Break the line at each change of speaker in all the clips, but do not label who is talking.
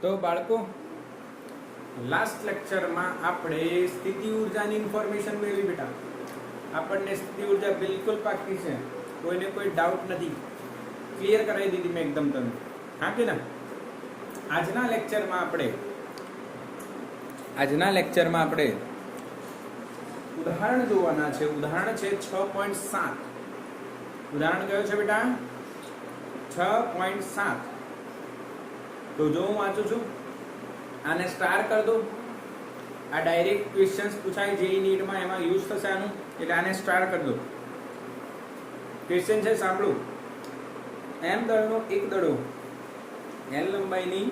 તો બાળકો લાસ્ટ લેક્ચરમાં આપણે સ્થિતિ ઉર્જાની ઇન્ફોર્મેશન મેળવી બેટા. આપણને સ્થિતિ ઉર્જા બિલકુલ પાકી છે, કોઈને કોઈ ડાઉટ નથી, ક્લિયર કરાવી દીધી મેં એકદમ તમને. હા કે ના? આજના લેક્ચરમાં આપણે ઉદાહરણ જોવાના છે. ઉદાહરણ છે 6.7. ઉદાહરણ કયો છે બેટા? 6.7. તો જો હું વાંચું છું, આને સ્ટાર કરી દો. આ ડાયરેક્ટ ક્વેશ્ચન્સ પૂછાય જેઈ નીટમાં, એમાં યુઝ થશે આનું, એટલે આને સ્ટાર કરી દો. ક્વેશ્ચન છે, સાંભળો. એમ દળનો એક દડો એલ લંબાઈની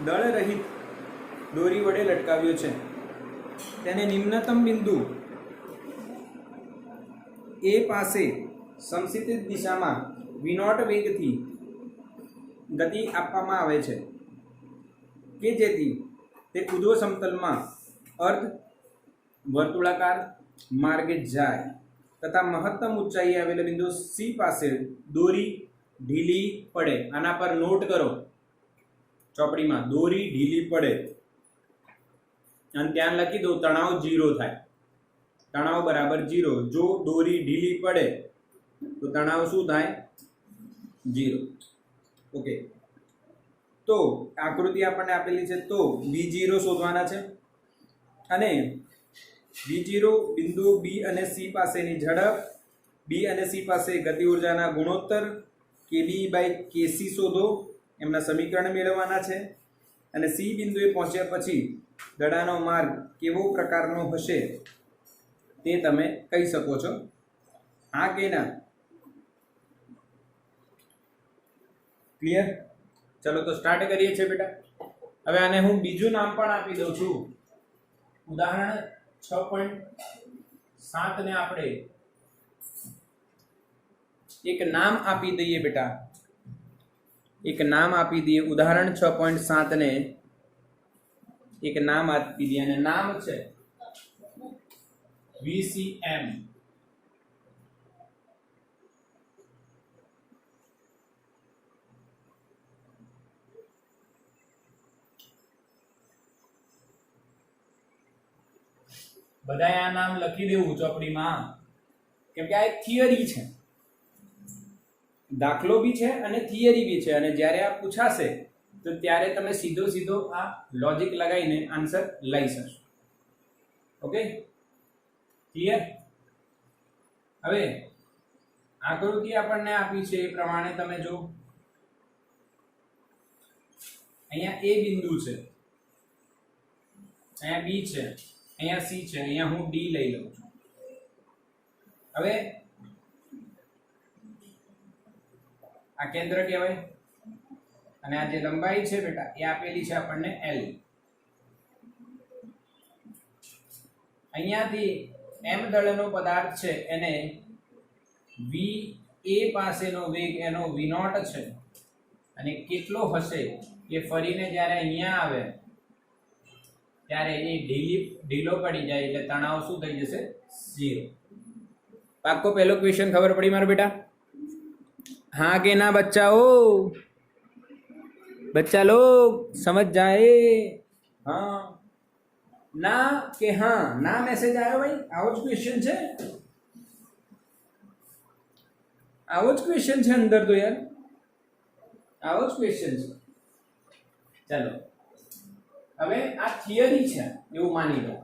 દળ રહિત દોરી વડે લટકાવ્યો છે. તેને નિમ્નતમ બિંદુ એ પાસે સમક્ષિતિજ દિશામાં v0 વેગથી ગતિ આપવામાં આવે છે કે જેથી તે ઉર્ધ્વ સમતલમાં અર્ધ વર્તુળાકાર માર્ગે જાય તથા મહત્તમ ઊંચાઈ આવેલા બિંદુ સી પાસે દોરી ઢીલી પડે. આના પર નોટ કરો ચોપડીમાં, દોરી ઢીલી પડે અને ત્યાં લખી દો તણાવ 0 થાય. તણાવ બરાબર 0. જો દોરી ઢીલી પડે તો તણાવ શું થાય? 0. ઓકે, તો આકૃતિ આપણને આપેલી છે, તો v0 શોધવાના છે અને v0 બિંદુ બી અને સી પાસેની ઝડપ, બી અને સી પાસે ગતિ ઉર્જાના ગુણોત્તર kb/kc શોધો. એમના સમીકરણ મેળવવાના છે. અને સી બિંદુએ પહોંચ્યા પછી દડાનો માર્ગ કેવો પ્રકારનો હશે તે તમે કહી શકો છો. હા કે ના? ક્લિયર? ચલો તો સ્ટાર્ટ કરીએ છીએ બેટા. હવે આને હું બીજું નામ પણ આપી દઉં છું. ઉદાહરણ 6.7 ને આપણે એક નામ આપી દઈએ બેટા. એક નામ આપી દઈએ. ઉદાહરણ 6.7 ને એક નામ આપી દઈએ અને નામ છે VCM. બધાએ આ નામ લખી દેવું ચોપડીમાં, કેમ કે આ એક થિયરી છે, દાખલો બી છે અને થિયરી બી છે. અને જ્યારે આ પૂછાશે તો ત્યારે તમે સીધો આ લોજિક લગાવીને આન્સર લઈ શકશો. Okay, clear? હવે આકૃતિ આપણને આપી છે એ પ્રમાણે તમે જો, અહીંયા એ બિંદુ છે, અહીંયા બી છે, અહીંયા સી છે, અહીંયા હું ડી લઈ લઉં છું. હવે આ કેન્દ્ર કહેવાય અને આ જે લંબાઈ છે બેટા એ આપેલી છે આપણને L. અહીંયાથી m દળનો પદાર્થ છે એને v a પાસેનો વેગ એનો v0 છે અને કેટલો હશે એ ફરીને જ્યારે અહીંયા આવે ત્યારે એ ઢીલો પડી જાય એટલે તણાવ શું થઈ જશે? 0. પાક્કો પહેલો ક્વેશ્ચન ખબર પડી મારા બેટા? हाँ के ना बच्चा लोग समझ जाए. हाँ ना के हाँ ना मैसेज आयो भाई? आवो ज क्वेश्चन છે, આવો જ ક્વેશ્ચન છે અંદર તો યાર, આવો જ ક્વેશ્ચન છે. ચાલો હવે આ થિયરી છે એવું માની લો.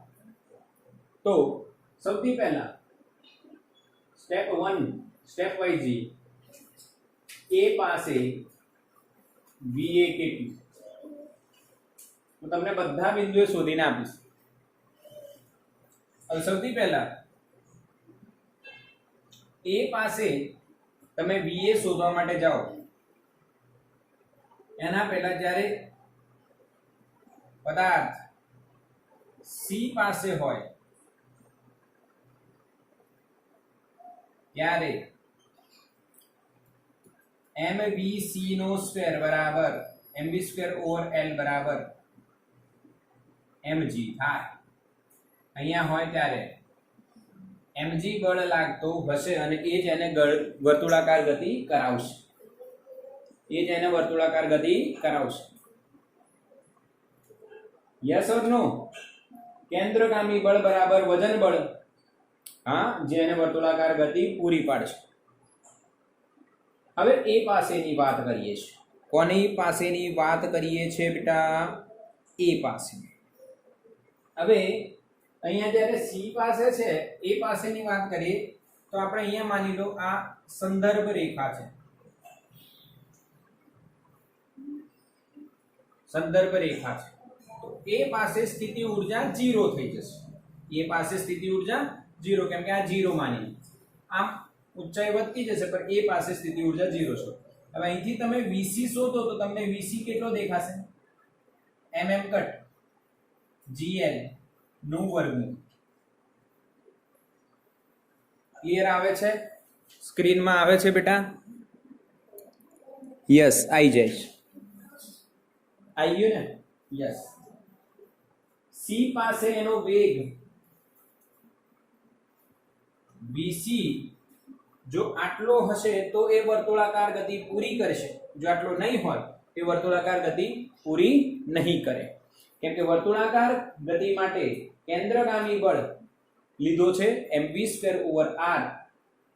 તો સૌથી પહેલા સ્ટેપ 1 સ્ટેપ વાઇઝ એ પાસે VA કેટલું, હું તમને બધા બિંદુએ શોધીને આપીશ. હવે સૌથી પહેલા એ પાસે તમે VA શોધવા માટે જાઓ, એના પહેલા જ્યારે પદાર્થ સી પાસે હોય ત્યારે MBC નો સ્ક્વેર બરાબર MB સ્ક્વેર ઓવર L બરાબર mg થાય. અહીંયા હોય ત્યારે mg બળ લાગતો હશે અને એ જ એને વર્તુળાકાર ગતિ કરાવશે. यस और नो? केंद्रगामी बळ बराबर वजन बळ, हाँ, जेने वर्तुलाकार गति पूरी पाडशे। હવે એ પાસેની વાત કરીએ છીએ। કોની પાસેની વાત કરીએ છીએ બેટા? એ પાસે। હવે અહીંયા જ્યારે સી પાસે છે એ પાસેની વાત કરીએ તો આપણે અહીંયા માની લો આ સંદર્ભ રેખા છે, સંદર્ભ રેખા છે, તો એ પાસે સ્થિતિ ઊર્જા 0 થઈ જશે। એ પાસે સ્થિતિ ઊર્જા 0, કેમ કે આ 0 માની આમ ઊંચાઈ વધતી જશે પણ એ પાસે સ્થિતિ ઊર્જા 0 છે। હવે અહીંથી તમે VC શોધો તો તમને VC કેટલો દેખાશે? mm કટ GL નું વર્ગમૂળ। ક્લિયર આવે છે? સ્ક્રીનમાં આવે છે બેટા? યસ, આવી જાય છે। આવી ગયું ને? યસ। C પાસે એનો વેગ VC જો આટલો હશે તો એ વર્તુળાકાર ગતિ પૂરી કરશે, જો આટલો નહીં હોય એ વર્તુળાકાર ગતિ પૂરી નહીં કરે, કેમ કે વર્તુળાકાર ગતિ માટે કેન્દ્રગામી બળ લીધો છે mv²/r।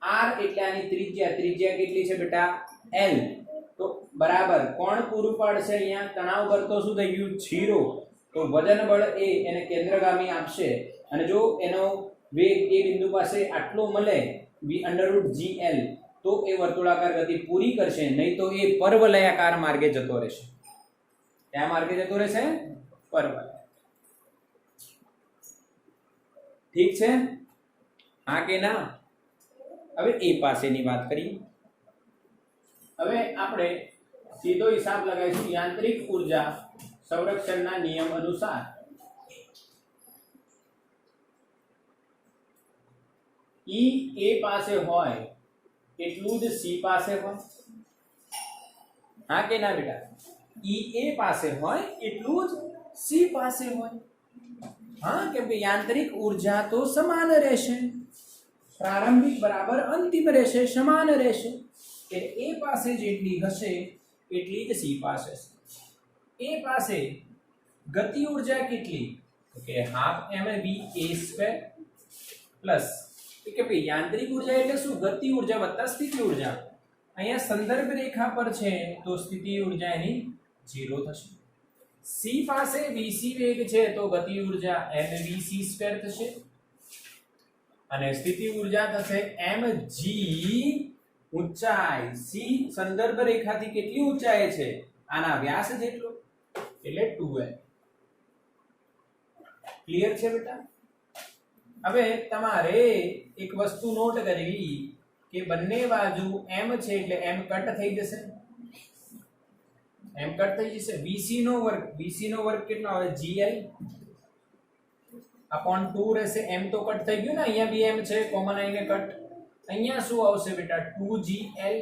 r એટલે આની ત્રિજ્યા, ત્રિજ્યા કેટલી છે બેટા? l। તો બરાબર કોણ પૂરું પાડશે? અહીંયા તણાવ બળ તો શું થઈ ગયું? 0। તો વજન બળ એ એને કેન્દ્રગામી આપશે, અને જો એનો વેગ એ બિંદુ પાસે આટલો મળે v√gl તો એ વર્તુળાકાર ગતિ પૂરી કરશે, નહીં તો એ પરવલયાકાર માર્ગે જતો રહેશે। કયા માર્ગે જતો રહેશે? પરવલય। ઠીક છે? હા કે ના? હવે એ પાસેની વાત કરીએ। હવે આપણે સીધો હિસાબ લગાવીશું યાંત્રિક ઊર્જા સંરક્ષણના નિયમ અનુસાર। E A પાસે હોય એટલું જ C પાસે હોય, હા કે ના બેટા? E A પાસે હોય એટલું જ C પાસે હોય, हाँ, કેમ કે યાંત્રિક ઊર્જા તો સમાન રહેશે, પ્રારંભિક બરાબર અંતિમ રહેશે, સમાન રહેશે। એટલે એ પાસે જેટલી હશે એટલી જ C પાસે છે। એ પાસે ગતિ ઊર્જા કેટલી? તો કે ½mv_a² પ્લસ કે ભાઈ યાંત્રિક ઊર્જા એટલે શું? ગતિ ઊર્જા વત્તા સ્થિતિ ઊર્જા। અહીંયા સંદર્ભ રેખા પર છે તો સ્થિતિ ઊર્જા એની 0 થશે। C પાસે VC વેગ છે તો ગતિ ઊર્જા mvc² થશે, અને સ્થિતિ ઊર્જા થશે mg ઊંચાઈ। C સંદર્ભ રેખાથી કેટલી ઊંચાઈ છે? આના વ્યાસ જેટલો, એટલે 2l। ક્લિયર છે બેટા? હવે તમારે એક વસ્તુ નોટ કરવી કે બંને બાજુ m છે એટલે m કટ થઈ જશે, m કટ થઈ જશે। VC નો વર્ગ કેટલો આવે? gl upon 2 રહેશે। m તો કટ થઈ ગયું ને, અહીંયા બી m છે, કોમન આઈને કટ। અહીંયા શું આવશે બેટા? 2gl।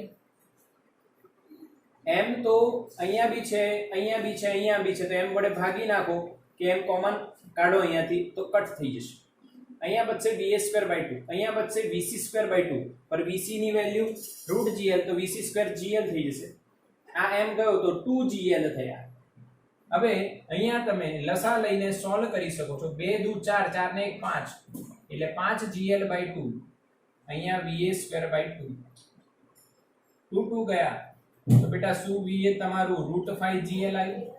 m તો અહીંયા બી છે, અહીંયા બી છે, અહીંયા બી છે, તો m વડે ભાગી નાખો કે m કોમન કાઢો અહીંયાથી તો કટ થઈ જશે। અહીંયા બચશે va²/2, અહીંયા બચશે vc²/2, પર vc ની વેલ્યુ √gl તો vc²gl થઈ જશે। આ m ગયો તો 2gl થયા। હવે અહીંયા તમે લસા લઈને સોલ્વ કરી શકો છો। 2 દુ 4, 4 ને 1 5, એટલે 5gl/2, અહીંયા va²/2, 2 2 ગયા તો બેટા શું va તમારું √5gl આવ્યું।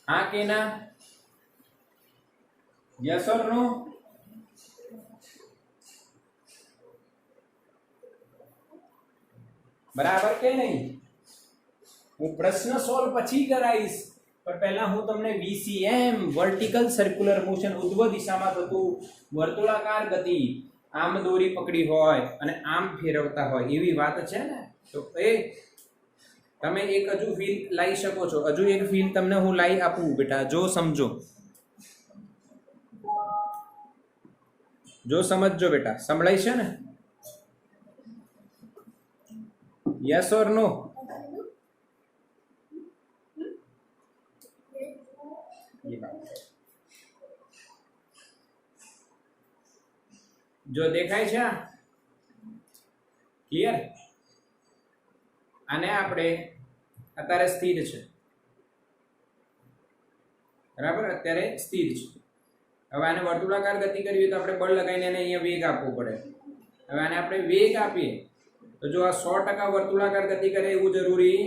हाँ के ना? यस और नो? बराबर के नहीं? હું પ્રશ્ન સોલ્વ પછી કરાઈશ, પણ પહેલા હું તમને VCM વર્ટિકલ સર્ક્યુલર મોશન ઉધ્વ દિશામાં થતું વર્તુળાકાર ગતિ આમ દોરી પકડી હોય અને આમ ફેરવતા હોય એવી વાત છે ને, તો એ તમે એક હજુ ફીલ લાવી શકો છો। હજુ એક ફીલ તમને હું લાવી આપું બેટા, જો સમજો, જો સમજજો બેટા। સંભળાય છે ને? यस और नो? ये बात जो देखाय છે ક્લિયર? આને આપણે અત્યારે સ્થિર છે, બરાબર, અત્યારે સ્થિર છે. હવે આને વર્તુળાકાર ગતિ કરવી તો આપણે બળ લગાવીને એને અહીંયા વેગ આપવો પડે. હવે આને આપણે વેગ આપીએ તો જો આ 100% વર્તુળાકાર ગતિ કરે એવું જરૂરી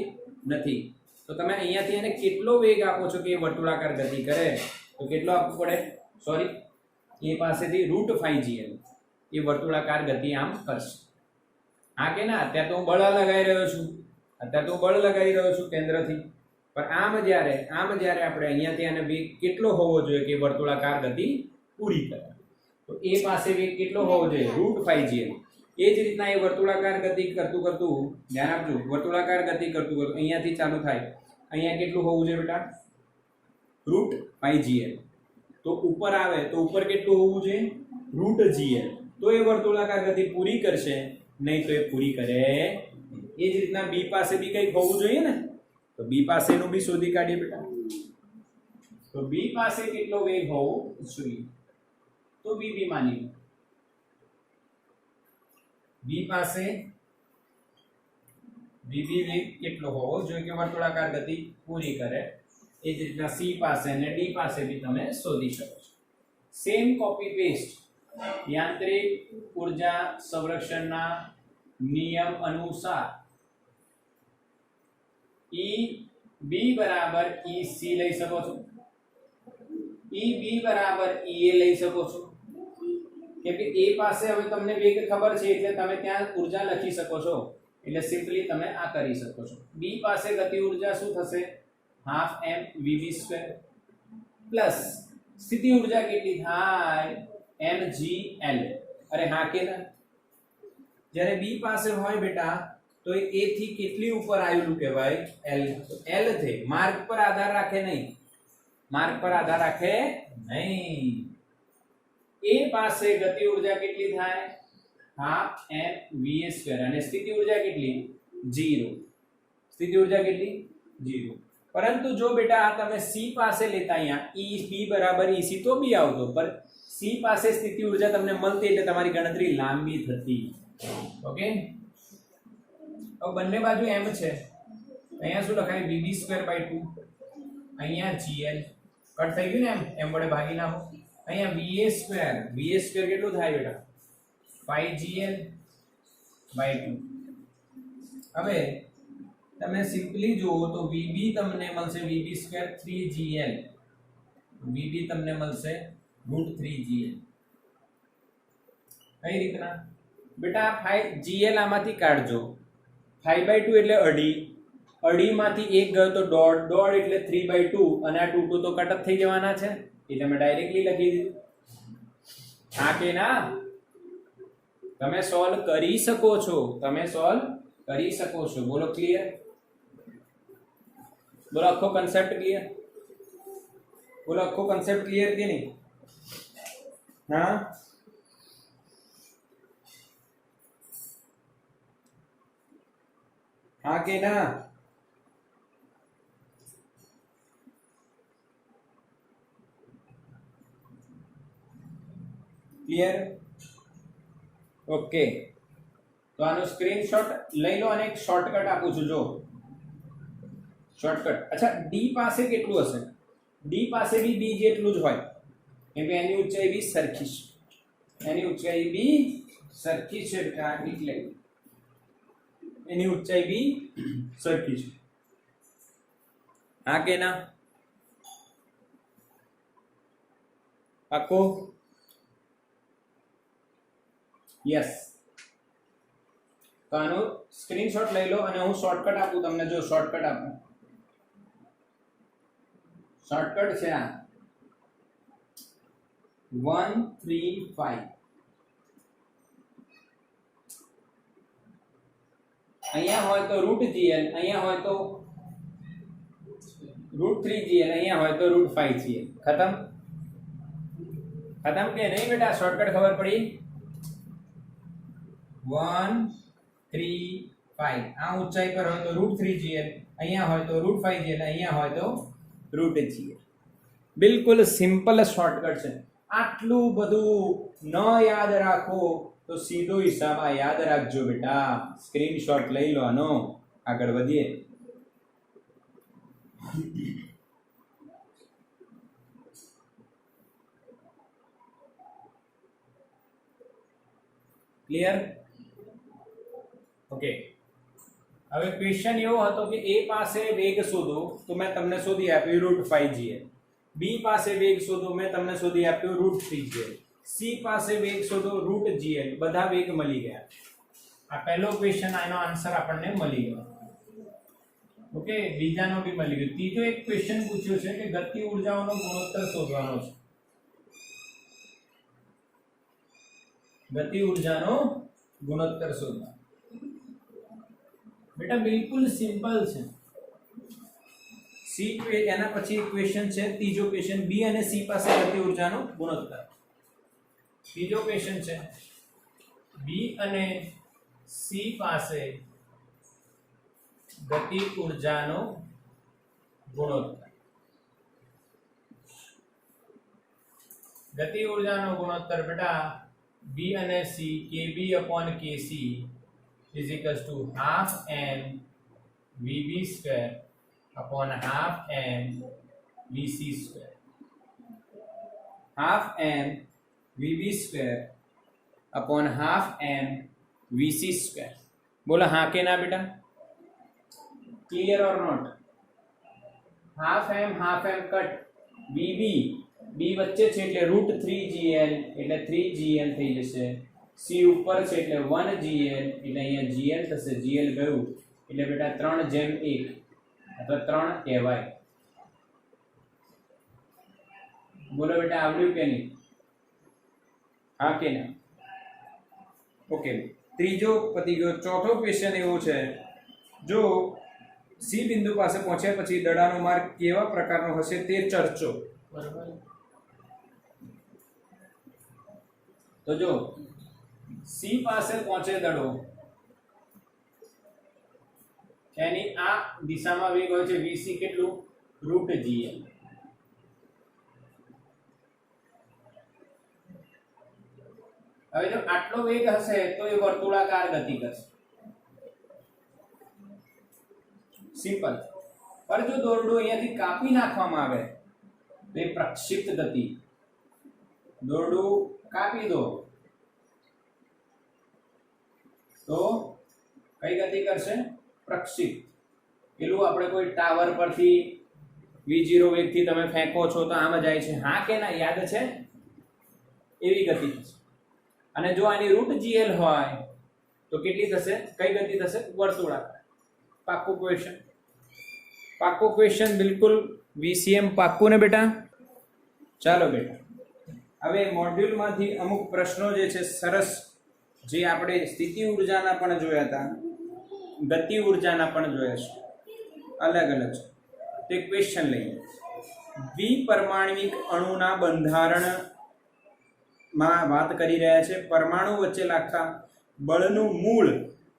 નથી. તો તમે અહીંયાથી એને કેટલો વેગ આપો છો કે એ વર્તુળાકાર ગતિ કરે, તો કેટલો આપવો પડે? સોરી, એ પાસેથી √5gl એ વર્તુળાકાર ગતિ આમ કરશે. હા કે ના? અત્યારે તો હું બળ લગાવી રહ્યો છું, અત્યારે તો હું બળ લગાવી રહ્યો છું કેન્દ્રથી, પણ આમ જ્યારે આપણે અહીંયાથી આને વેગ કેટલો હોવો જોઈએ કે વર્તુળાકાર ગતિ પૂરી કરે, તો એ પાસે વેગ કેટલો હોવો જોઈએ? √5gl. એ જ રીતના એ વર્તુળાકાર ગતિ કરતું ધ્યાન આપજો, વર્તુળાકાર ગતિ કરતું અહીંયાથી ચાલુ થાય, અહીંયા કેટલું હોવું જોઈએ બેટા? √5gl. તો ઉપર આવે તો ઉપર કેટલું હોવું જોઈએ? √gl. તો એ વર્તુળાકાર ગતિ પૂરી કરશે, નહીં તો એ પૂરી કરે. એ જ રીતના બી પાસે બી કંઈક હોવું જોઈએ ને, તો બી પાસેનું બી શોધી કાઢીએ બેટા. તો બી પાસે કેટલો વેગ હોવો જોઈએ? તો બી માની લો બી પાસે બી વેગ કેટલો હોવો જોઈએ કે વર્તુળાકાર ગતિ પૂરી કરે. એ જ રીતના સી પાસે અને ડી પાસે બી તમે શોધી શકો છો. સેમ કોપી પેસ્ટ યાંત્રિક ઉર્જા સંરક્ષણના નિયમ અનુસાર ઈ બી બરાબર ઈ સી લઈ શકો છો, ઈ બી બરાબર ઈ એ લઈ શકો છો, કેમ કે એ પાસે હવે તમને વેગ ખબર છે એટલે તમે ત્યાં ઉર્જા લખી શકો છો, એટલે સિમ્પલી તમે આ કરી શકો છો. બી પાસે ગતિ ઉર્જા શું થશે? ½ mv² પ્લસ સ્થિતિ ઉર્જા કેટલી થાય? mgl. અરે હા કે ના? જ્યારે બી પાસે હોય બેટા તો એ a થી કેટલી ઉપર આવેલું કહેવાય? l. તો l થી માર્ગ પર આધાર રાખે નહીં, માર્ગ પર આધાર રાખે નહીં. એ પાસે ગતિ ઉર્જા કેટલી થાય? ½ mva² અને સ્થિતિ ઉર્જા કેટલી? 0. સ્થિતિ ઉર્જા કેટલી? 0. પરંતુ જો બેટા આ તમે સી પાસે લેતા અહીંયા ઈ બી બરાબર ઈ સી તો બી આવતો, પણ સી પાસે સ્થિતિ ઉર્જા તમને મળતી એટલે તમારી ગણતરી લાંબી થતી. ઓકે, હવે બંને બાજુ m છે, અહીંયા શું લખાય? vb²/2. અહીંયા gl કટ થઈ ગયું ને, m વડે ભાગી નાખો. અહીંયા va² કેટલું થાય બેટા? 5gl/2. હવે તમે સિમ્પલી જુઓ તો vb તમને મળશે vb² 3gl, vb તમને મળશે √3gl. કઈ રીતના બેટા? 5gl આમાંથી કાઢજો, 5/2 એટલે અઢી, અઢીમાંથી એક ગયો તો દોઢ એટલે 3/2, અને આ 2 તો કટ થઈ જવાના છે એટલે મેં ડાયરેક્ટલી લખી દીધું. હા કે ના? તમે સોલ્વ કરી શકો છો, તમે સોલ્વ કરી શકો છો. બોલો ક્લિયર? બોલો આખો કન્સેપ્ટ ક્લિયર? બોલો આખો કન્સેપ્ટ ક્લિયર કે નહીં? હા, હા કે ના? ક્લિયર? ઓકે, તો આનો સ્ક્રીનશોટ લઈ લો અને એક શોર્ટકટ આપું છું. જો શોર્ટકટ. અચ્છા, ડી પાસે કેટલું હશે? ડી પાસે બી બી જેટલું જ હોય, કેમ કે એની ઊંચાઈ બી સરખી છે, એની ઊંચાઈ બી સરખી છે બેટા, એટલે એની ઊંચાઈ બી સરખી છે. હા કે ના? પાક્કો? યસ. તો આનો સ્ક્રીનશોટ લઈ લો અને હું શોર્ટકટ આપું તમને. જો શોર્ટકટ આપું, શોર્ટકટ છે આ 135. અહીંયા હોય તો √gl, અહીંયા હોય તો √3gl, અહીંયા હોય તો √5gl. ખતમ? ખતમ કે નહીં બેટા? શોર્ટકટ ખબર પડી? 135. આ ઊંચાઈ પર હોય તો √3gl, અહીંયા હોય તો √5gl, અહીંયા હોય તો √gl. બિલકુલ સિમ્પલ શોર્ટકટ છે. આટલું બધું ન યાદ રાખો તો સીધો હિસાબ આ યાદ રાખજો બેટા. સ્ક્રીનશોટ લઈ લો આનો, આગળ વધીએ. ક્લિયર? ઓકે, હવે ક્વેશ્ચન એવો હતો કે a પાસે વેગ શોધો, તો મેં તમને શોધી આપ્યું √5gl. b પાસે વેગ શોધો, મેં તમને શોધી આપ્યું √3gl. c પાસે વેગ શોધો √gl. બધા વેગ મળી ગયા. આ પહેલો ક્વેશ્ચન, આનો આન્સર આપણને મળી ગયો. ઓકે, બીજાનો બી મળી ગયો. ત્રીજો એક ક્વેશ્ચન પૂછ્યો છે કે ગતિ ઊર્જાઓનો ગુણોત્તર શોધવાનો છે. ગતિ ઊર્જાનો ગુણોત્તર શોધવાનો. બેટા બિલકુલ સિમ્પલ છે. સી એના પછી ક્વેશ્ચન છે ત્રીજો ક્વેશ્ચન, બી અને સી પાસે ગતિ ઊર્જાનો ગુણોત્તર. ત્રીજો ક્વેશ્ચન છે બી અને સી પાસે ગતિ ઊર્જાનો ગુણોત્તર. ગતિ ઊર્જાનો ગુણોત્તર બેટા બી અને C kb/kc is equals to half m vb square upon half m vc square. half m vb square upon half m vc square. बोला हाँ के ना बेटा? क्लियर और not? Half m cut vb b વચ્ચે છે એટલે √3gl એટલે 3gl થઈ જશે. c ઉપર છે એટલે 1gl એટલે અહીંયા gl થશે. gl ગયું એટલે બેટા 3/1 અથવા 3 કહેવાય. બોલો બેટા આવડ્યું કે નહીં? હા કે ના? ઓકે, ત્રીજો પતી ગયો. ચોથો ક્વેશ્ચન એવો છે, જો સી બિંદુ પાસે પહોંચ્યા પછી દડાનો માર્ગ કેવા પ્રકારનો હશે તે ચર્ચો. બરાબર? તો જો સી પાસે પહોંચે દડો, એની આ દિશામાં વેગ હોય છે vc કેટલું? √gl. હવે જો આટલો વેગ હશે તો એ વર્તુળાકાર ગતિ કરશે. સિમ્પલ. પર જો દોરડું અહીંયાથી કાપી નાખવામાં આવે તો એ પ્રક્ષિપ્ત ગતિ. દોરડું કાપી દો તો કઈ ગતિ કરશે? પ્રક્ષિપ્ત. પેલું આપણે કોઈ ટાવર પરથી v0 વેગથી તમે ફેંકો છો તો આમ જાય છે, હા કે ના? યાદ છે? એવી ગતિ થશે. અને જો આની √gl હોય તો કેટલી થશે? કઈ ગતિ થશે? વર્તુળાકાર. પાક્કું ક્વેશ્ચન? પાક્કું ક્વેશ્ચન? બિલકુલ VCM પાક્કું ને બેટા? ચાલો બેટા, હવે મોડ્યુલમાંથી અમુક પ્રશ્નો જે છે સરસ, જે આપણે સ્થિતિ ઊર્જાના પણ જોયા હતા, ગતિ ઊર્જાના પણ જોયા છે, અલગ અલગ છે. તે ક્વેશ્ચન લઈએ. દ્વિપરમાણ્વિક અણુના બંધારણમાં વાત કરી રહ્યા છે. પરમાણુ વચ્ચે લાગતા બળનું મૂળ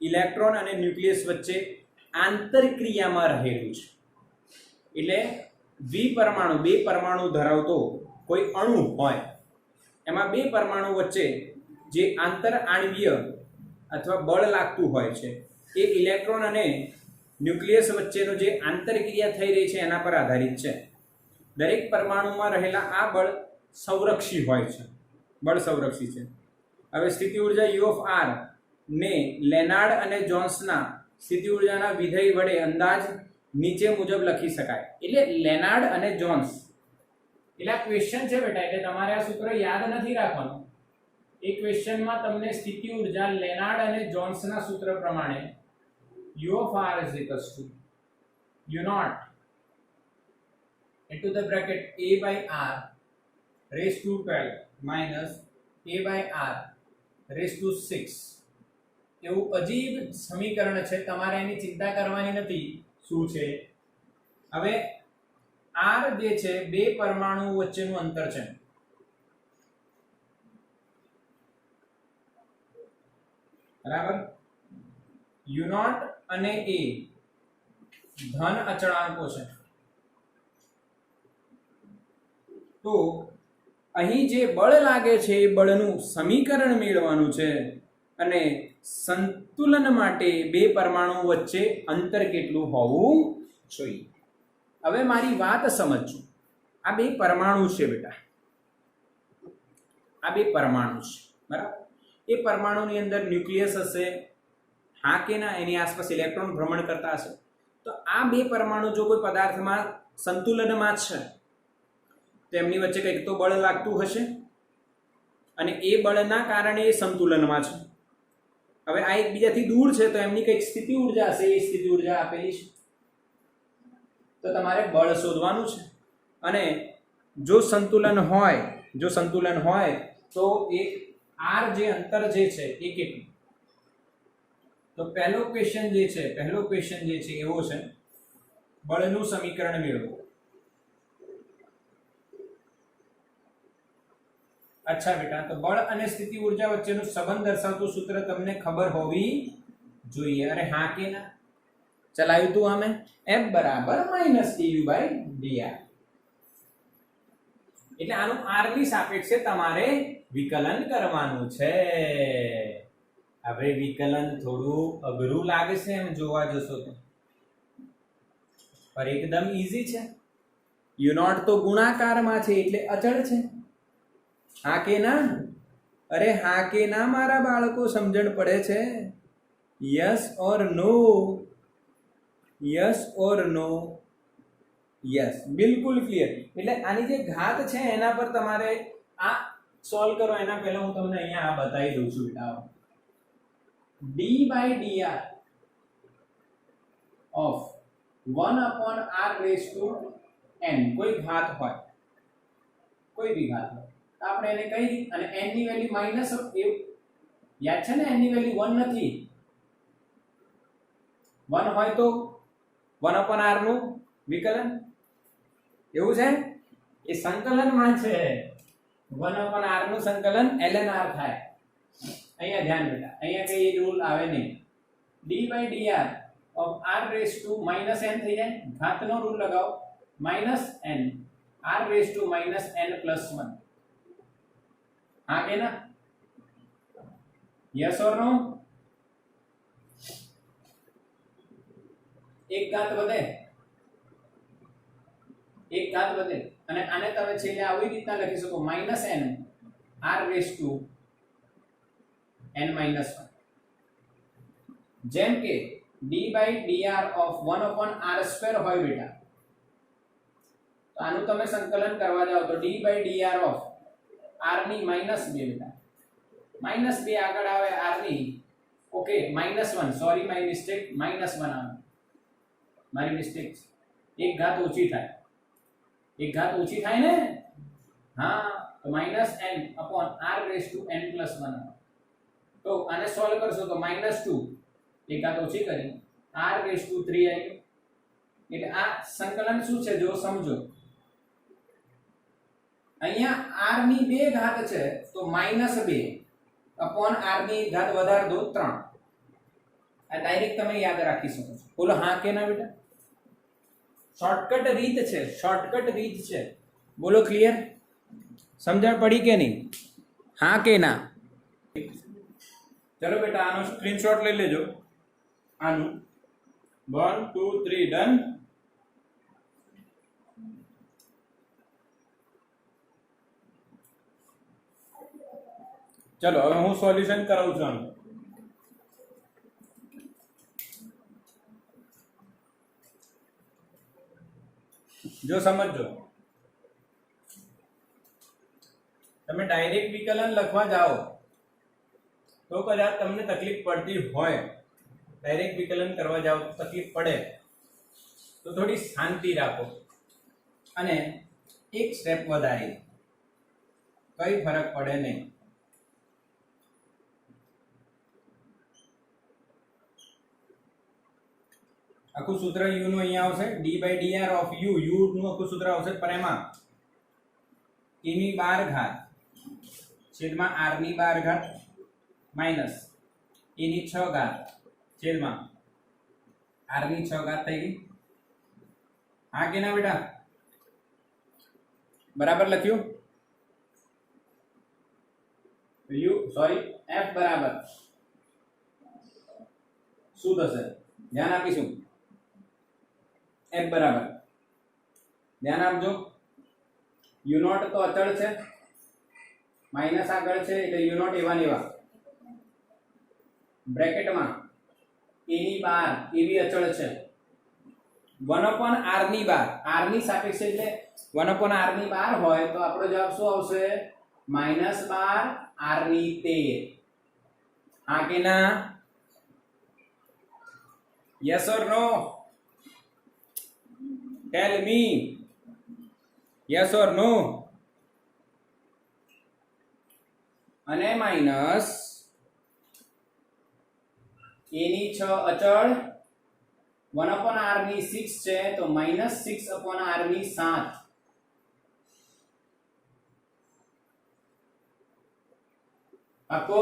ઇલેક્ટ્રોન અને ન્યુક્લિયસ વચ્ચે આંતરક્રિયામાં રહેલું છે. એટલે દ્વિપરમાણુ, બે પરમાણુ ધરાવતો કોઈ અણુ હોય, એમાં બે પરમાણુ વચ્ચે જે આંતર આણ્વીય અથવા બળ લાગતું હોય છે, એ ઇલેક્ટ્રોન અને ન્યુક્લિયસ વચ્ચેનો જે આંતરક્રિયા થઈ રહી છે એના પર આધારિત છે. દરેક પરમાણુમાં રહેલા આ બળ સંરક્ષી હોય છે, બળ સંરક્ષી છે. હવે સ્થિતિ ઉર્જા U ને લેનાર્ડ અને જોન્સના સ્થિતિ ઉર્જાના વિધેય વડે અંદાજ નીચે મુજબ લખી શકાય. એટલે લેનાર્ડ અને જોન્સ, એટલે આ ક્વેશ્ચન છે બેટા, એટલે તમારે આ સૂત્ર યાદ નથી રાખવાનું. એ ક્વેશ્ચનમાં તમને સ્થિતિ ઉર્જા લેનાર્ડ અને જોન્સના સૂત્ર પ્રમાણે U is equals to U0 into the bracket A/r raised to 12 minus A/r raised to 6. એવું અજીબ સમીકરણ છે, તમારે એની ચિંતા કરવાની નથી. શું છે? હવે r જે છે બે પરમાણુ વચ્ચેનું અંતર છે. બરાબર? U0 અને A ધન અચળાંકો છે. તો અહીં જે બળ લાગે છે એ બળનું સમીકરણ મેળવવાનું છે અને સંતુલન માટે બે પરમાણુ વચ્ચે અંતર કેટલું હોવું જોઈએ. હવે મારી વાત સમજજો, આ બે પરમાણુ છે બેટા, આ બે પરમાણુ છે બરાબર. એ પરમાણુની અંદર ન્યુક્લિયસ હશે, હા કે ના, એની આસપાસ ઇલેક્ટ્રોન ભ્રમણ કરતા હશે. તો આ બે પરમાણુ જો કોઈ પદાર્થમાં સંતુલનમાં છે તો એમની વચ્ચે કંઈક તો બળ લાગતું હશે અને એ બળના કારણે એ સંતુલનમાં છે. હવે આ એકબીજાથી દૂર છે તો એમની કંઈક સ્થિતિ ઉર્જા હશે, એ સ્થિતિ ઉર્જા આપેલી છે. તો તમારે બળ શોધવાનું છે. અને જો સંતુલન હોય તો એક આર જે અંતર જે છે એ કેટલું? તો પહેલો ક્વેશ્ચન જે છે એવો છે, બળનું સમીકરણ મેળવો. અચ્છા બેટા, તો બળ અને સ્થિતિ ઉર્જા વચ્ચેનો સંબંધ દર્શાવતું સૂત્ર તમને ખબર હોવી જોઈએ. અરે હા કે ના? ચલાવ્યું તું અમે F બરાબર -du/dr. એટલે આનું r ની સાપેક્ષે તમારે વિકલન કરવાનું છે. હવે વિકલન થોડું અઘરું લાગશે એમ જોવા જશો તો, પર એકદમ ઈઝી છે. u0 તો ગુણાકારમાં છે એટલે અચળ છે. હા કે ના? અરે હા કે ના મારા બાળકો, સમજણ પડે છે? Yes or no? Yes or no? Yes, બિલકુલ ક્લિયર. એટલે આની જે ઘાત છે એના પર તમારે આ સોલ્વ કરો એના પહેલા હું તમને અહીંયા આ બતાવી દઉં છું બેટા. d/dr of 1/r⁴n કોઈ ઘાત હોય, કોઈ બી ઘાત હોય, આપણે એને કઈ રીતે, અને n ની વેલ્યુ માઈનસ, યાદ છે ને, n ની વેલ્યુ 1 નથી. 1 હોય તો 1/r નું વિકલન, એવું છે? એ સંકલનમાં છે. 1/r નું સંકલન ln r થાય. અહીંયા ધ્યાન બેટા, અહીંયા કઈ રૂલ આવે નહીં. d/dr of r⁻n થઈ જાય, ઘાતનો રૂલ લગાવો, -n r⁻n+1. હા કે ના? યસ ઓર નો? એક ઘાત વધે, અને આને તમે છેલ્લે આવી રીતના લખી શકો, -n r⁻n−1. જેમ કે d/dr of 1/r² હોય બેટા, તો આનું તમે સંકલન કરવા જાઓ તો d/dr of r ની -2 બેટા, -2 આગળ આવે r ની, ઓકે, -1, સોરી માય મિસ્ટેક, -1 આવે, મારી મિસ્ટેક. એક ઘાત ઓછી થાય, ને? હા, તો -n/r⁻n+1. તો આને સોલ્વ કરશો તો -2, એક ઘાત ઓછી કરી, r⁻3 આવી. એટલે આ સંકલન શું છે જો સમજો. અહીંયા r ની 2 ઘાત છે તો -2/r ની ઘાત વધાર દો 3. આ ડાયરેક્ટ તમે યાદ રાખી શકો છો. બોલો હા કે ના બેટા? શોર્ટકટ રીત છે. બોલો ક્લિયર? સમજણ પડી કે નહીં? હા કે ના? ચલો બેટા, આનો સ્ક્રીનશોટ લઈ લેજો. આનું 1 2 3 ડન. ચલો હવે હું સોલ્યુશન કરાવું છું આનું. જો સમજો, તમે ડાયરેક્ટ વિકલન લખવા જાઓ તો કદાચ તમને તકલીફ પડતી હોય, ડાયરેક્ટ વિકલન કરવા જાઓ તો તકલીફ પડે, તો થોડી શાંતિ રાખો અને એક સ્ટેપ વધારી, કઈ ફરક પડે નહીં. આખું સૂત્ર u નું અહીંયા આવશે, d/dr of u નું આખું સૂત્ર આવશે, પણ એમાં e ની 12 ઘાત છેદમાં r ની 12 ઘાત માઈનસ e ની 6 ઘાત છેદમાં r ની 6 ઘાત થઈ ગઈ. હા કે ના બેટા? બરાબર લખ્યું? f બરાબર શું થશે? ધ્યાન આપીશું. f બરાબર ધ્યાન આપજો, યુ નોટ તો અચળ છે, માઇનસ આગળ છે એટલે યુ નોટ એવા ને એવા, બ્રેકેટમાં a ની બહાર એવી અચળ છે, 1/r ની બહાર, r ની સાપેક્ષે એટલે 1/r ની બહાર હોય તો આપણો જવાબ શું આવશે? -12 r ની 13. હા કે ના? Yes or no? Tell me, yes or no? અને માઇનસ a ની 6 અચળ, 1/r ની 6 છે તો -6/r ની 7. આપો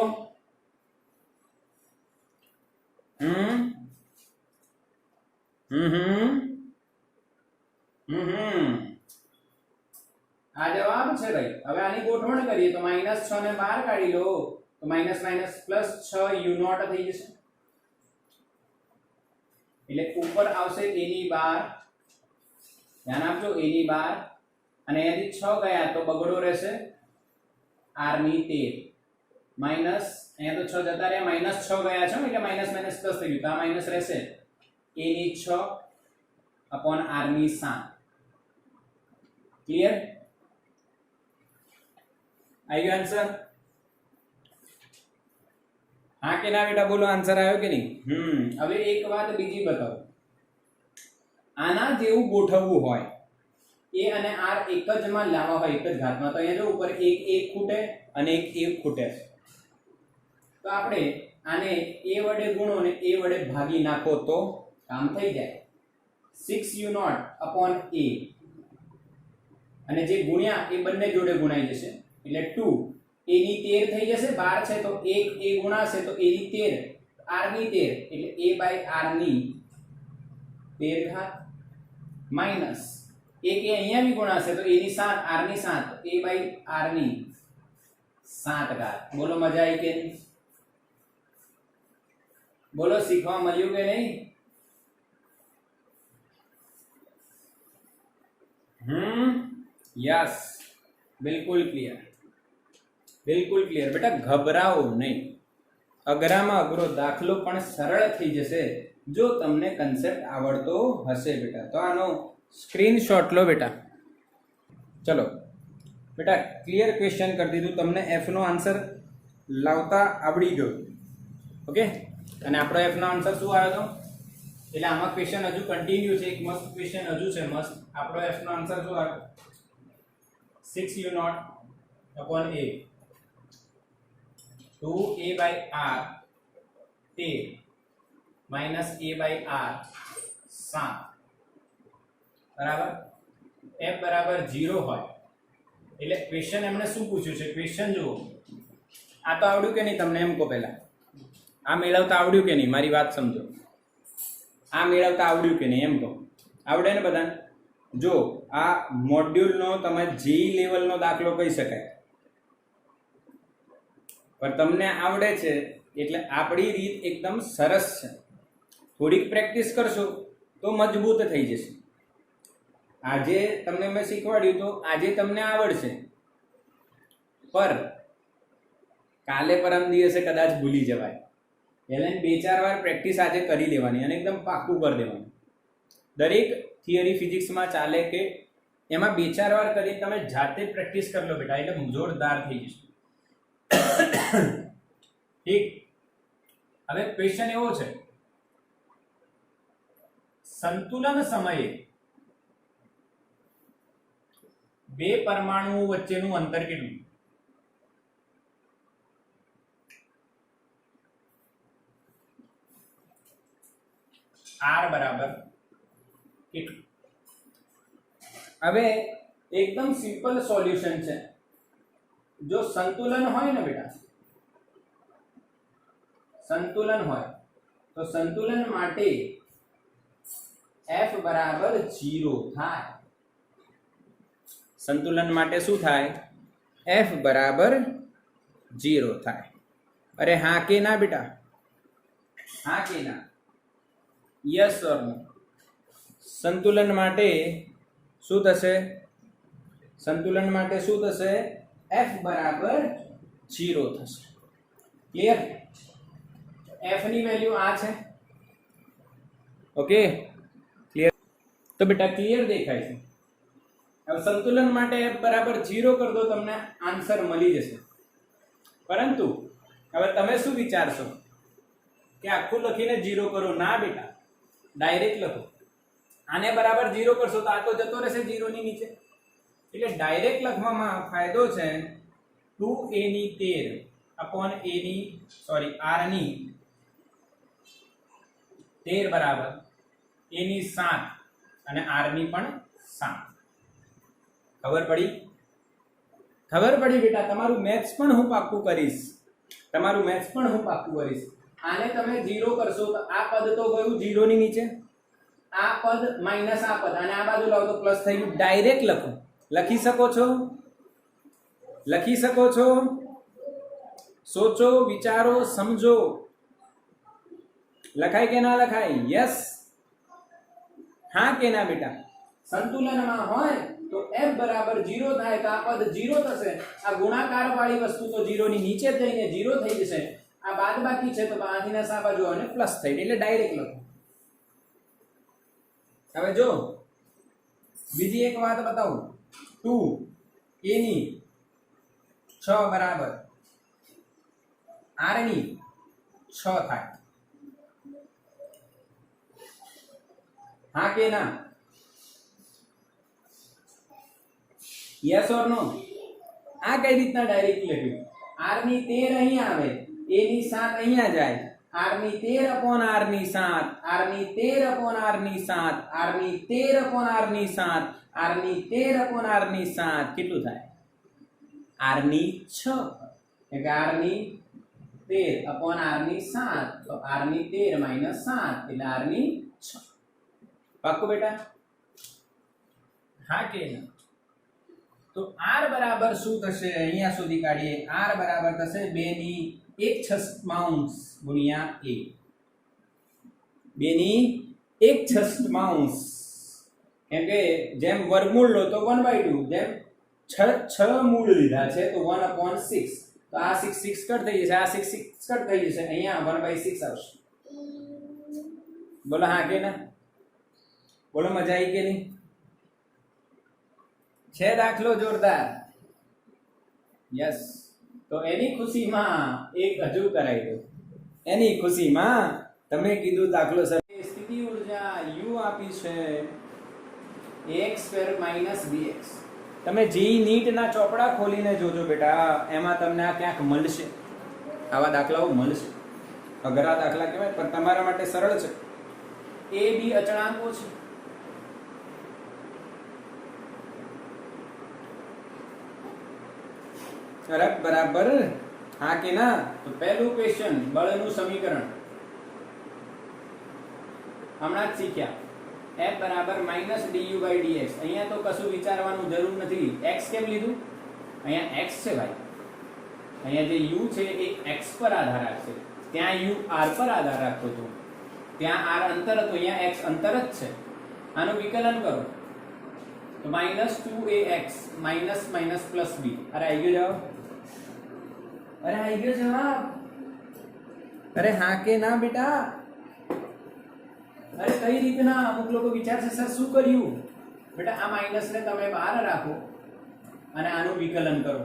આ જવાબ છે ભાઈ. હવે આની ગોઠવણ કરીએ તો -6 ને બહાર કાઢી લો તો minus minus plus 6 u naught થઈ જશે, એટલે ઉપર આવશે a ની 12. ધ્યાન આપજો, a ની 12 અને અહીંયાથી 6 ગયા તો બગડો રહેશે r ની 13 માઇનસ, અહીંયા તો 6 જતા રહ્યા, -6 ગયા છે એટલે માઇનસ માઇનસ પ્લસ થઈ ગયું તો આ માઇનસ રહેશે, a ની 6/r ની 7. ક્લિયર? આવ્યો આન્સર? હા કે ના બેટા? બોલો, આન્સર આવ્યો કે નહીં? હવે એક વાત બીજી બતાવો, આના જેવું ગોઠવવું હોય, a અને r એક જ માં લાવવા હોય, એક જ ઘાતમાં, તો અહીંયા જો ઉપર એક ખૂટે અને એક ખૂટે, તો આપણે આને a વડે ગુણો અને a વડે ભાગી નાખો તો કામ થઈ જાય. 6u0/a અને જે ગુણ્યા એ બંને જોડે ગુણાઈ જશે એટલે 2, a ની 13 થઈ જશે, 12 છે તો 1 a ગુણાશે તો a ની 13, r ની 13 એટલે a/r ની 13 ઘાત, માઈનસ 1 એ અહીંયા બી ગુણાશે તો a ની 7, r ની 7, a/r ની 7 ઘાત. બોલો, મજા આવી કે નહીં? બોલો, શીખવા મળ્યું કે નહીં? यस, बिल्कुल क्लियर, बिल्कुल क्लियर. बेटा घबराओ नहीं, अगराમાં અઘરો દાખલો પણ સરળ થઈ જશે જો તમને કન્સેપ્ટ આવડતો હશે બેટા. તો આનો સ્ક્રીનશોટ લો બેટા. ચલો બેટા, ક્લિયર ક્વેશ્ચન કરી દીધું, તમને f નો આન્સર લાવતા આવડી ગયો. ઓકે, અને આપણો f નો આન્સર શું આવ્યો હતો? એટલે આમાં ક્વેશ્ચન હજુ કન્ટિન્યુ છે, એક મસ્ત ક્વેશ્ચન હજુ છે મસ્ત. આપણો f નો આન્સર શું આવ્યો? 6u0/a 2a/r 13 -a/r 7 બરાબર. f બરાબર 0 હોય એટલે ક્વેશ્ચન એમણે શું પૂછ્યું છે? ક્વેશ્ચન જુઓ, આ તો આવડ્યું કે નહીં તમને? એમ કહો પહેલા, આ મેળવતા આવડ્યું કે નહીં? મારી વાત સમજો, આ મેળવતા આવડ્યું કે નહીં? એમ કહો. આવડે ને બધાને? જો આ મોડ્યુલનો તમે જી લેવલનો દાખલો કહી શકાય, પણ તમને આવડે છે એટલે આપણી રીત એકદમ સરસ છે. થોડીક પ્રેક્ટિસ કરશો તો મજબૂત થઈ જશે. આજે તમને મેં શીખવાડ્યું તો આજે તમને આવડશે, પર કાલે પરમ દિવસે કદાચ ભૂલી જવાય. એટલે 2-4 વાર પ્રેક્ટિસ આજે કરી લેવાની અને એકદમ પાક્કું કરી દેવાનું. દરેક થિયરી ફિઝિક્સમાં ચાલે કે એમાં 2-4 વાર કરી તમે જાતે પ્રેક્ટિસ કરી લો બેટા, એટલે જોરદાર થઈ જશે. ઠીક. હવે ક્વેશ્ચન એવો છે, સંતુલન સમયે બે પરમાણુઓ વચ્ચેનું અંતર કેટલું? r બરાબર કેટલું? હવે એકદમ સિમ્પલ સોલ્યુશન છે. જો સંતુલન હોય ને બેટા, સંતુલન હોય તો સંતુલન માટે f બરાબર 0 થાય. સંતુલન માટે શું થાય? f બરાબર 0 થાય. અરે હા કે ના બેટા? હા કે ના? યસ ઓર નો? સંતુલન માટે શું થશે? સંતુલન માટે શું થશે? f બરાબર 0 થશે. ક્લિયર? f ની વેલ્યુ આ છે. Okay, clear? તો બેટા ક્લિયર દેખાય છે. હવે સંતુલન માટે f બરાબર 0 કર દો, તમને આન્સર મળી જશે. પરંતુ હવે તમે શું વિચારશો કે આખું લખીને 0 કરો? ના બેટા, ડાયરેક્ટ લખો. આને બરાબર 0 કરશો તો આ તો જતો રહેશે 0 ની નીચે. એટલે ડાયરેક્ટ લખવામાં ફાયદો છે 2a ની 13 અપોન a ની r ની 13 બરાબર a ની 7 અને r ની પણ 7. ખબર પડી? ખબર પડી બેટા? તમારું મેથ્સ પણ હું પાક્કું કરીશ. આને તમે 0 કરશો તો આ પદ તો ગયું 0 ની નીચે, આ પદ માઈનસ આ પદ, અને આ બાજુ લાવો તો પ્લસ થઈ ગયું. ડાયરેક્ટ લખો. લખી શકો છો. સોચો, વિચારો, સમજો. લખાય કે ના લખાય? યસ, હા કે ના બેટા? સંતુલનમાં હોય તો f બરાબર 0 થાય તો આ પદ 0 થશે. આ ગુણાકાર વાળી વસ્તુ તો 0 ની નીચે જઈને 0 થઈ જશે. આ બાદબાકી છે તો બાકીના સા બાજુ અને પ્લસ થઈ, એટલે ડાયરેક્ટ લખો. હવે જો બીજી એક વાત બતાવું. 2a ની 6 બરાબર r ની 6 થાય. હા કે ના? યસ ઓર નો? આ કઈ રીતના ડાયરેક્ટ લખ્યું? r ની 13 અહીંયા આવે, a ની 7 અહીંયા જાય. r ની 13 અપોન r ની 7, r ની 13 અપોન r ની 7, r ની 13 અપોન r ની 7, r ની 13 અપોન r ની 7 કેટલું થાય? r ની 6. એટલે r ની 13 અપોન r ની 7 તો r ની 13 માઈનસ 7 એટલે r ની 6. પાક્કું બેટા? હા કે ના? તો r બરાબર શું થશે? અહીંયા સુધી કાઢીએ. r બરાબર થશે 2 ની 1/6 ગુણ્યા a. 2 ની 1/6. કેમ કે જેમ વર્ગમૂળ લો તો 1/2, જેમ 6 મૂળ લીધા છે તો 1/6. તો આ 6 કટ થઈ જશે, આ 6 કટ થઈ જશે, અહીંયા 1/6 આવશે. બોલો હા કે ના? બોલો મજા આવી કે નહીં? છે દાખલો જોરદાર? યસ. તો એની ખુશીમાં એક હજુ કરાવી દો. એની ખુશીમાં તમે કીધું દાખલો સર, સ્થિતિ ઊર્જા u આપી છે ax² - bx. તમે જી નીટ ના ચોપડા ખોલીને જોજો બેટા, એમાં તમને આ ક્યાંક મળશે. આવા દાખલાઓ મળશે. અઘરા દાખલા કહેવાય પણ તમારા માટે સરળ છે. a b અચળાંકો છે. બરાબર હા કે ના? તો પહેલું ક્વેશ્ચન, બળનું સમીકરણ હમણાં જ શીખ્યા. f બરાબર -du/dx. અહીંયા તો કશું વિચારવાનું જરૂર નથી. x કેમ લીધું? અહીંયા x છે ભાઈ. અહીંયા જે u છે એ x પર આધાર રાખશે. ત્યાં u r પર આધાર રાખતો હતો, ત્યાં r અંતર હતો, અહીંયા x અંતર જ છે. આનું વિકલન કરો તો -2ax - b. અરે આવી ગયો જવાબ? અરે આવી ગયો જવાબ? અરે હા કે ના બેટા? અરે કઈ રીતના? અમુક લોકો વિચારશે સર શું કર્યું? બેટા આ માઈનસ ને તમે બહાર રાખો અને આનું વિકલન કરો.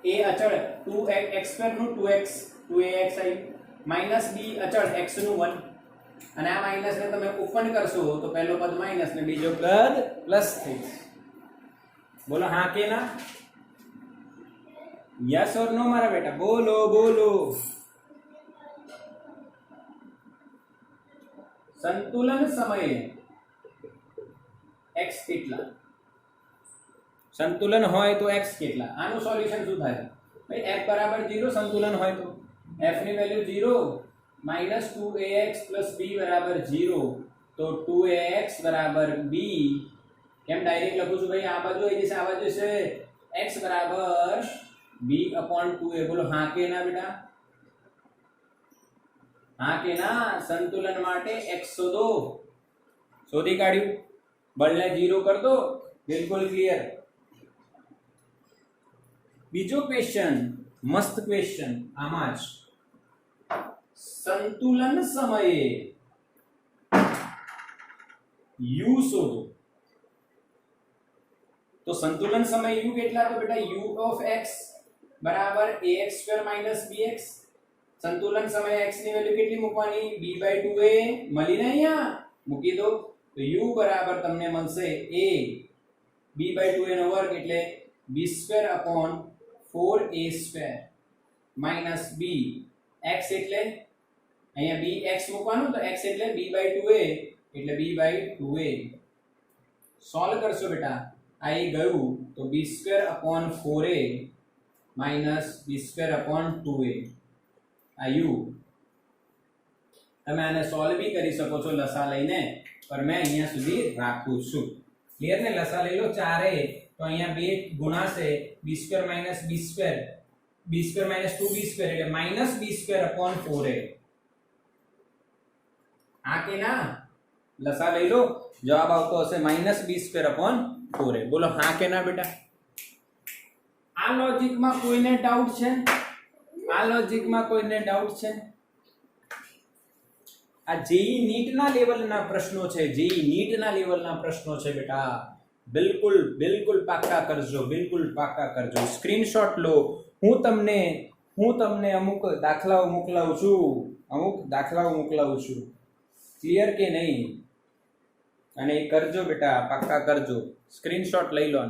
a અચળ 2x² નું 2ax આવી, -b અચળ x નું 1, અને આ માઈનસ ને તમે ઓપન કરશો તો પહેલો પદ માઈનસ ને બીજો પદ પ્લસ થઈ જશે. બોલો હા કે ના? યસ ઓર નો મારા બેટા? બોલો. સંતુલન સમયે x કેટલા? સંતુલન હોય તો x કેટલા? આનું સોલ્યુશન શું થાય? ભાઈ f બરાબર 0 સંતુલન હોય તો f ની વેલ્યુ 0, -2ax + b બરાબર 0. તો 2ax બરાબર b. કેમ ડાયરેક્ટ લખું છું ભાઈ? આ બાજુ આવી જશે, આ બાજુ છે. x બરાબર b/2a. બોલો હા કે ના બેટા? હા કે ના? સંતુલન માટે x શોધો. શોધી કાઢ્યું. બળને 0 કર દો બિલકુલ ક્લિયર. બીજો ક્વેશ્ચન, મસ્ત ક્વેશ્ચન આમાં જ. સંતુલન સમયે u શોધો. તો સંતુલન સમય u કેટલા? તો બેટા u of x બરાબર ax² - bx. સંતુલન સમય x ની વેલ્યુ કેટલી મૂકવાની? b/2a મળી ને અહીંયા મૂકી દો. તો u બરાબર તમને મળશે a b/2a નો વર્ગ એટલે b²/4a² minus b. x એટલે અહીંયા bx મૂકવાનું, તો x એટલે b/2a એટલે b/2a. સોલ્વ કરશો બેટા, આ એ ગયું તો b²/4a minus b²/2a. આ u તમે આને સોલ્વ બી કરી શકો છો લસા લઈને, પણ મેં અહીંયા સુધી રાખું છું. ક્લિયર ને? લસા લઈ લો 4a, તો અહીંયા 2 ગુણાશે b² - b², b² - 2b² એટલે minus b²/4a. આ કે ના? લસા લઈ લો, જવાબ આવતો હશે minus b²/4a. બોલો હા કે ના બેટા? આ લોજિકમાં કોઈને ડાઉટ છે? આ લોજિકમાં કોઈને ડાઉટ છે? આ જેઈ નીટના લેવલના પ્રશ્નો છે, જેઈ નીટના લેવલના પ્રશ્નો છે બેટા. બિલકુલ બિલકુલ પાક્કા કરજો, બિલકુલ પાક્કા કરજો. સ્ક્રીનશોટ લો. હું તમને અમુક દાખલાઓ મોકલાવું છું, ક્લિયર કે નહીં? અને એ કરજો બેટા, પાક્કા કરજો. સ્ક્રીનશોટ લઈ લો.